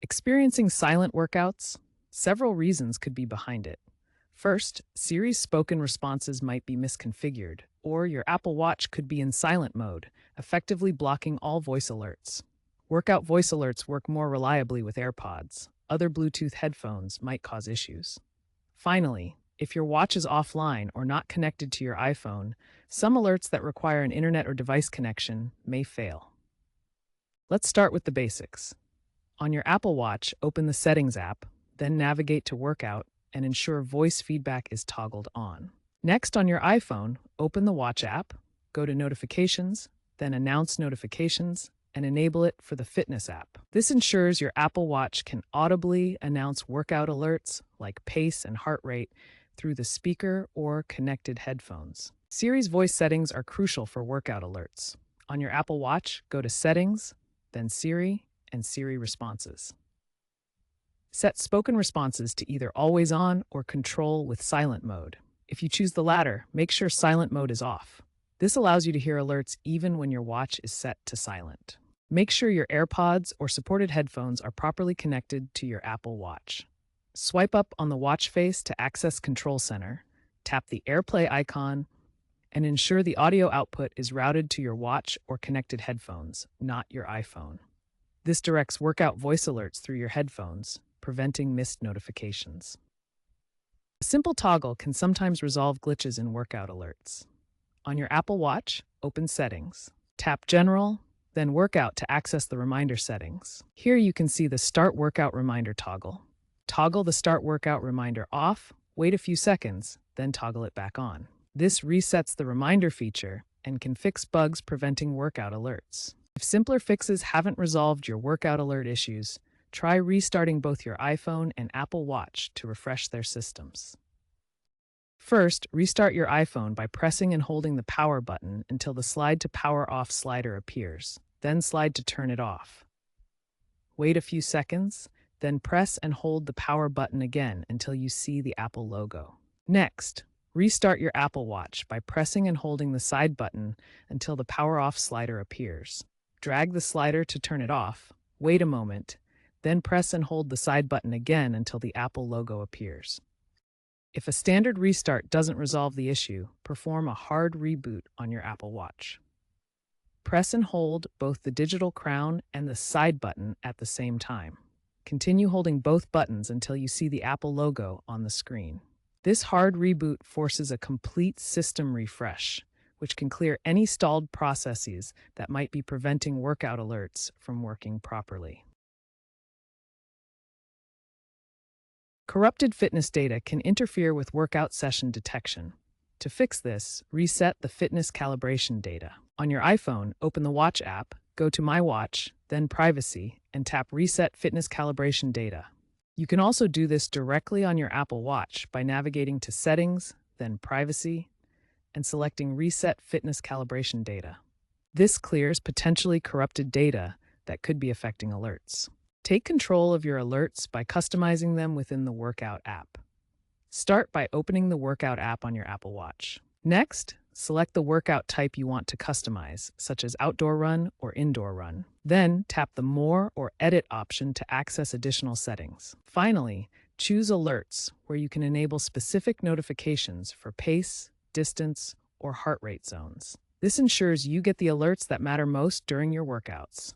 Experiencing silent workouts? Several reasons could be behind it. First, Siri's spoken responses might be misconfigured, or your Apple Watch could be in silent mode, effectively blocking all voice alerts. Workout voice alerts work more reliably with AirPods. Other Bluetooth headphones might cause issues. Finally, if your watch is offline or not connected to your iPhone, some alerts that require an internet or device connection may fail. Let's start with the basics. On your Apple Watch, open the Settings app, then navigate to Workout and ensure voice feedback is toggled on. Next, on your iPhone, open the Watch app, go to Notifications, then Announce Notifications, and enable it for the Fitness app. This ensures your Apple Watch can audibly announce workout alerts like pace and heart rate through the speaker or connected headphones. Siri's voice settings are crucial for workout alerts. On your Apple Watch, go to Settings, then Siri, and Siri Responses. Set spoken responses to either always on or control with silent mode. If you choose the latter, make sure silent mode is off. This allows you to hear alerts even when your watch is set to silent. Make sure your AirPods or supported headphones are properly connected to your Apple Watch. Swipe up on the watch face to access Control Center, tap the AirPlay icon, and ensure the audio output is routed to your watch or connected headphones, not your iPhone. This directs workout voice alerts through your headphones, preventing missed notifications. A simple toggle can sometimes resolve glitches in workout alerts. On your Apple Watch, open Settings. Tap General, then Workout to access the reminder settings. Here you can see the Start Workout Reminder toggle. Toggle the Start Workout Reminder off, wait a few seconds, then toggle it back on. This resets the reminder feature and can fix bugs preventing workout alerts. If simpler fixes haven't resolved your workout alert issues, try restarting both your iPhone and Apple Watch to refresh their systems. First, restart your iPhone by pressing and holding the power button until the slide to power off slider appears, then slide to turn it off. Wait a few seconds, then press and hold the power button again until you see the Apple logo. Next, restart your Apple Watch by pressing and holding the side button until the power off slider appears. Drag the slider to turn it off, wait a moment, then press and hold the side button again until the Apple logo appears. If a standard restart doesn't resolve the issue, perform a hard reboot on your Apple Watch. Press and hold both the digital crown and the side button at the same time. Continue holding both buttons until you see the Apple logo on the screen. This hard reboot forces a complete system refresh, which can clear any stalled processes that might be preventing workout alerts from working properly. Corrupted fitness data can interfere with workout session detection. To fix this, reset the fitness calibration data. On your iPhone, open the Watch app, go to My Watch, then Privacy, and tap Reset Fitness Calibration Data. You can also do this directly on your Apple Watch by navigating to Settings, then Privacy, and selecting Reset Fitness Calibration Data. This clears potentially corrupted data that could be affecting alerts. Take control of your alerts by customizing them within the Workout app. Start by opening the Workout app on your Apple Watch. Next, select the workout type you want to customize, such as outdoor run or indoor run. Then, tap the More or Edit option to access additional settings. Finally, choose Alerts, where you can enable specific notifications for pace, distance, or heart rate zones. This ensures you get the alerts that matter most during your workouts.